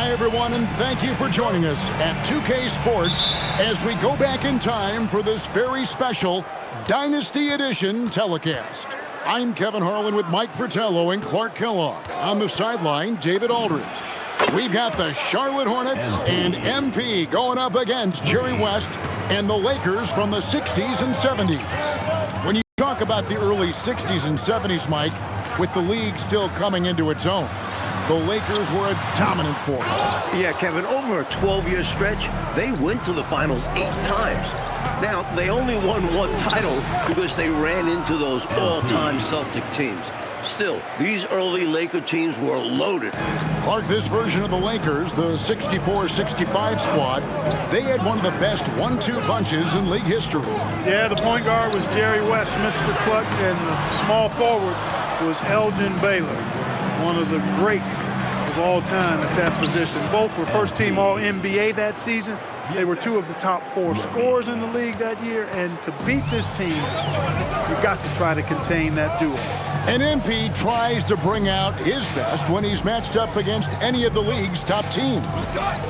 Hi, everyone, and thank you for joining us at 2K Sports as we go back in time for this very special Dynasty Edition telecast. I'm Kevin Harlan with Mike Fratello and Clark Kellogg. On the sideline, David Aldridge. We've got the Charlotte Hornets and MP going up against Jerry West and the Lakers from the 60s and 70s. When you talk about the early 60s and 70s, Mike, with the league still coming into its own, the Lakers were a dominant force. Yeah, Kevin, over a 12-year stretch, they went to the finals 8 times. Now, they only won 1 title because they ran into those all-time Celtic teams. Still, these early Laker teams were loaded. Clark, this version of the Lakers, the 64-65 squad, they had one of the best 1-2 punches in league history. Yeah, the point guard was Jerry West, Mr. Clutch, and the small forward was Elgin Baylor, one of the greats of all time at that position. Both were first-team All-NBA that season. They were 2 of the top 4 scorers in the league that year, and to beat this team, you've got to try to contain that duo. And MP tries to bring out his best when he's matched up against any of the league's top teams.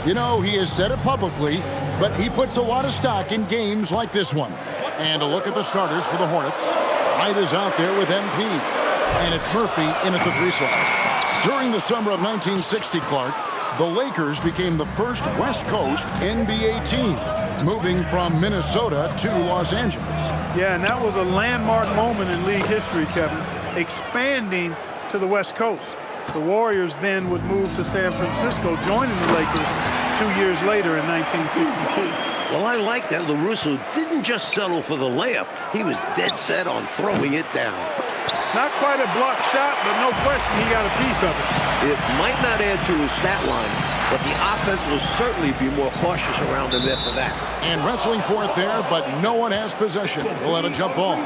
You know, he has said it publicly, but he puts a lot of stock in games like this one. And a look at the starters for the Hornets. Hyde is out there with MP, and it's Murphy in at the 3 slot. During the summer of 1960, Clark, the Lakers became the first West Coast NBA team, moving from Minnesota to Los Angeles. Yeah, and that was a landmark moment in league history, Kevin, expanding to the West Coast. The Warriors then would move to San Francisco, joining the Lakers 2 years later in 1962. Well, I like that LaRusso didn't just settle for the layup. He was dead set on throwing it down. Not quite a block shot, but no question he got a piece of it. It might not add to his stat line, but the offense will certainly be more cautious around him after that. And wrestling for it there, but no one has possession. We'll have a jump ball.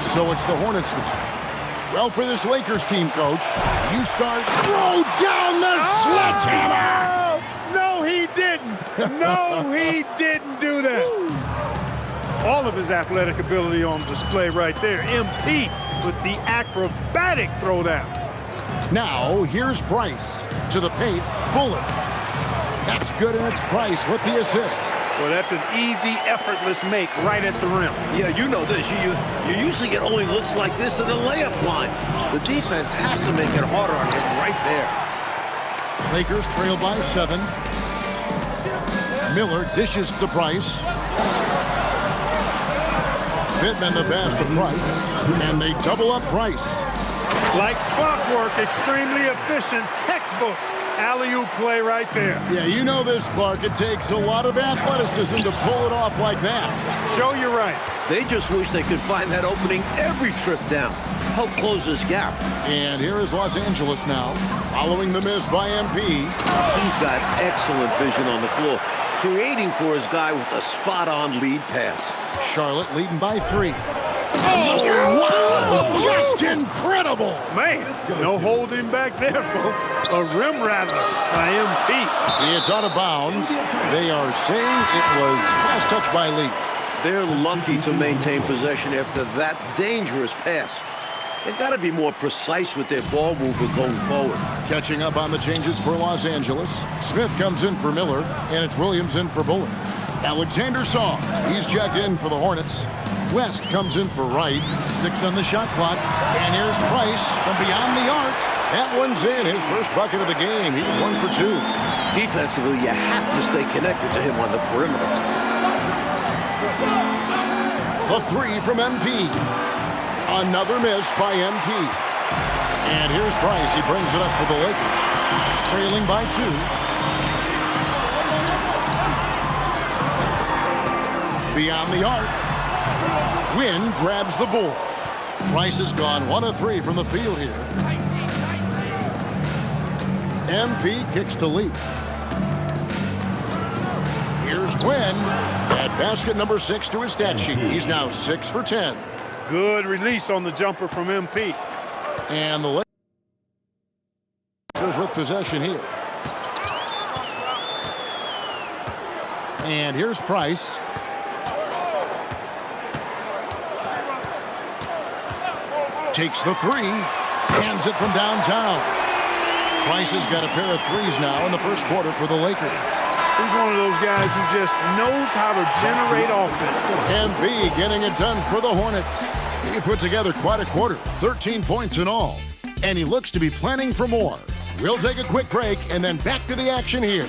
So it's the Hornets now. Well, for this Lakers team, Coach, you start, throw down the sledgehammer! No, he didn't. No, he didn't do that. All of his athletic ability on display right there. MP with the acrobatic throwdown. Now, here's Price to the paint. Bullet. That's good, and it's Price with the assist. Well, that's an easy, effortless make right at the rim. Yeah, you know this. You usually get only looks like this in the layup line. The defense has to make it harder on him right there. Lakers trail by 7. Miller dishes to Price. Pittman the pass to Price. And they double up Price. Like clockwork, extremely efficient, textbook alley-oop play right there. Yeah, you know this, Clark. It takes a lot of athleticism to pull it off like that. Show you right. They just wish they could find that opening every trip down. Help close this gap. And here is Los Angeles now, following the miss by MP. He's got excellent vision on the floor, creating for his guy with a spot-on lead pass. Charlotte leading by 3. Oh, wow! Just incredible! Man, no holding back there, folks. A rim rattler by MP. It's out of bounds. They are saying it was last touch by Lee. They're lucky to maintain possession after that dangerous pass. They've got to be more precise with their ball movement going forward. Catching up on the changes for Los Angeles. Smith comes in for Miller, and it's Williams in for Bullock. Alexander Song, he's checked in for the Hornets. West comes in for Wright. 6 on the shot clock. And here's Price from beyond the arc. That one's in, his first bucket of the game. He was 1 for 2. Defensively, you have to stay connected to him on the perimeter. The 3 from MP. Another miss by MP. And here's Price. He brings it up for the Lakers. Trailing by 2. Beyond the arc. Wynn grabs the ball. Price has gone 1 of 3 from the field here. MP kicks to Lee. Here's Wynn. At basket number 6 to his stat sheet. He's now 6 for 10. Good release on the jumper from MP. And the Lakers with possession here. And here's Price. Takes the three. Hands it from downtown. Price has got a pair of threes now in the first quarter for the Lakers. He's one of those guys who just knows how to generate offense. Embiid getting it done for the Hornets. He put together quite a quarter, 13 points in all. And he looks to be planning for more. We'll take a quick break and then back to the action here.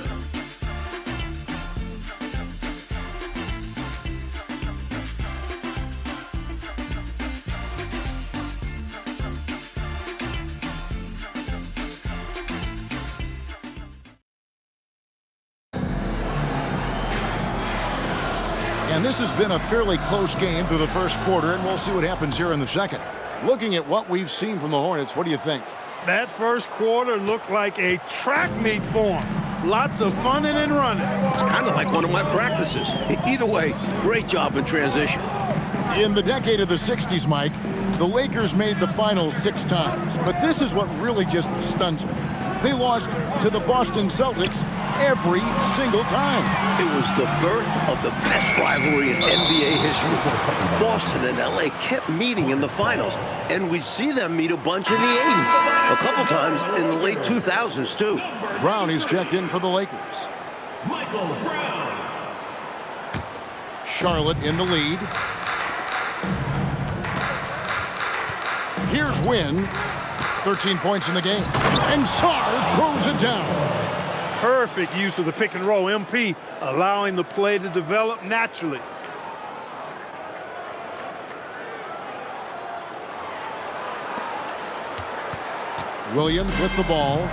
And this has been a fairly close game through the first quarter, and we'll see what happens here in the second. Looking at what we've seen from the Hornets, what do you think? That first quarter looked like a track meet for him. Lots of funning and running. It's kind of like one of my practices. Either way, great job in transition. In the decade of the 60s, Mike, the Lakers made the finals 6 times. But this is what really just stuns me. They lost to the Boston Celtics every single time. It was the birth of the best rivalry in NBA history. Boston and LA kept meeting in the finals, and we'd see them meet a bunch in the 80s. A couple times in the late 2000s, too. Brown is checked in for the Lakers. Michael Brown. Charlotte in the lead. Here's Wynn. 13 points in the game. And Sarr throws it down. Perfect use of the pick and roll. MP allowing the play to develop naturally. Williams with the ball.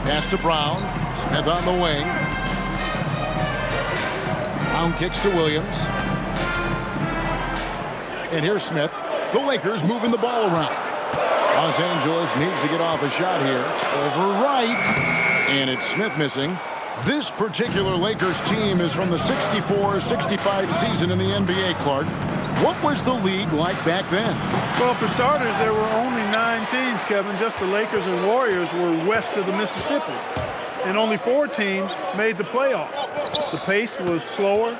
Pass to Brown. Smith on the wing. Brown kicks to Williams. And here's Smith. The Lakers moving the ball around. Los Angeles needs to get off a shot here. Over right. And it's Smith missing. This particular Lakers team is from the 64-65 season in the NBA, Clark. What was the league like back then? Well, for starters, there were only 9 teams, Kevin. Just the Lakers and Warriors were west of the Mississippi. And only 4 teams made the playoffs. The pace was slower.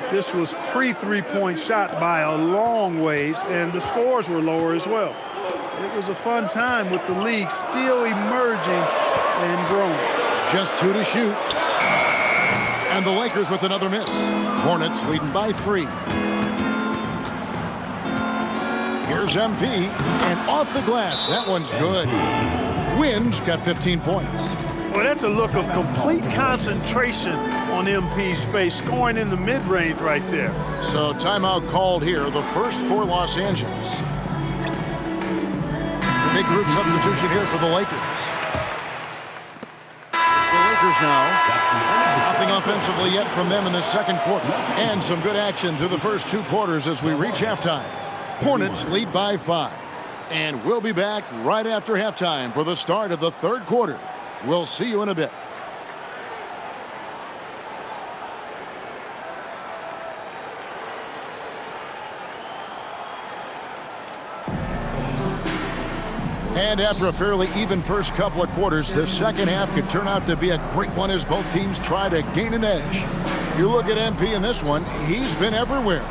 This was pre-3-point shot by a long ways, and the scores were lower as well. It was a fun time with the league still emerging and growing. Just 2 to shoot. And the Lakers with another miss. Hornets leading by 3. Here's MP, and off the glass. That one's good. Wynn's got 15 points. Well, that's a look of complete concentration on MP's face, scoring in the mid-range right there. So timeout called here, the first for Los Angeles. The big group substitution here for the Lakers. The Lakers now, nothing offensively yet from them in the second quarter. And some good action through the first 2 quarters as we reach halftime. Hornets lead by 5. And we'll be back right after halftime for the start of the third quarter. We'll see you in a bit. And after a fairly even first couple of quarters, the second half could turn out to be a great one as both teams try to gain an edge. You look at MP in this one, he's been everywhere.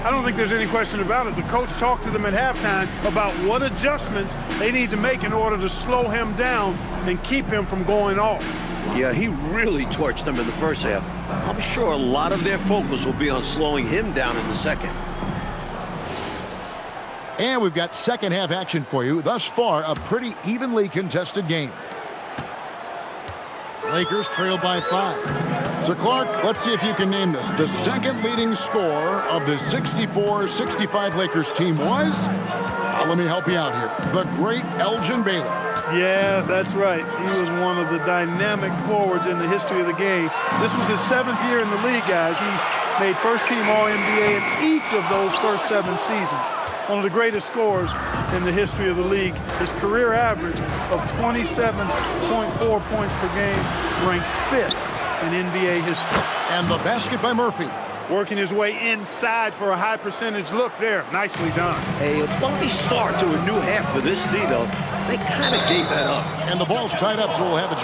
I don't think there's any question about it. The coach talked to them at halftime about what adjustments they need to make in order to slow him down and keep him from going off. Yeah, he really torched them in the first half. I'm sure a lot of their focus will be on slowing him down in the second. And we've got second half action for you. Thus far, a pretty evenly contested game. Lakers trail by 5. So, Clark, let's see if you can name this. The second leading scorer of the 64-65 Lakers team was, let me help you out here, the great Elgin Baylor. Yeah, that's right. He was one of the dynamic forwards in the history of the game. This was his 7th year in the league, guys. He made first-team All-NBA in each of those first 7 seasons. One of the greatest scorers in the history of the league. His career average of 27.4 points per game ranks 5th in NBA history. And the basket by Murphy. Working his way inside for a high percentage look there. Nicely done. A bumpy start to a new half for this D, though. They kind of gave that up. And the ball's tied up, so we'll have a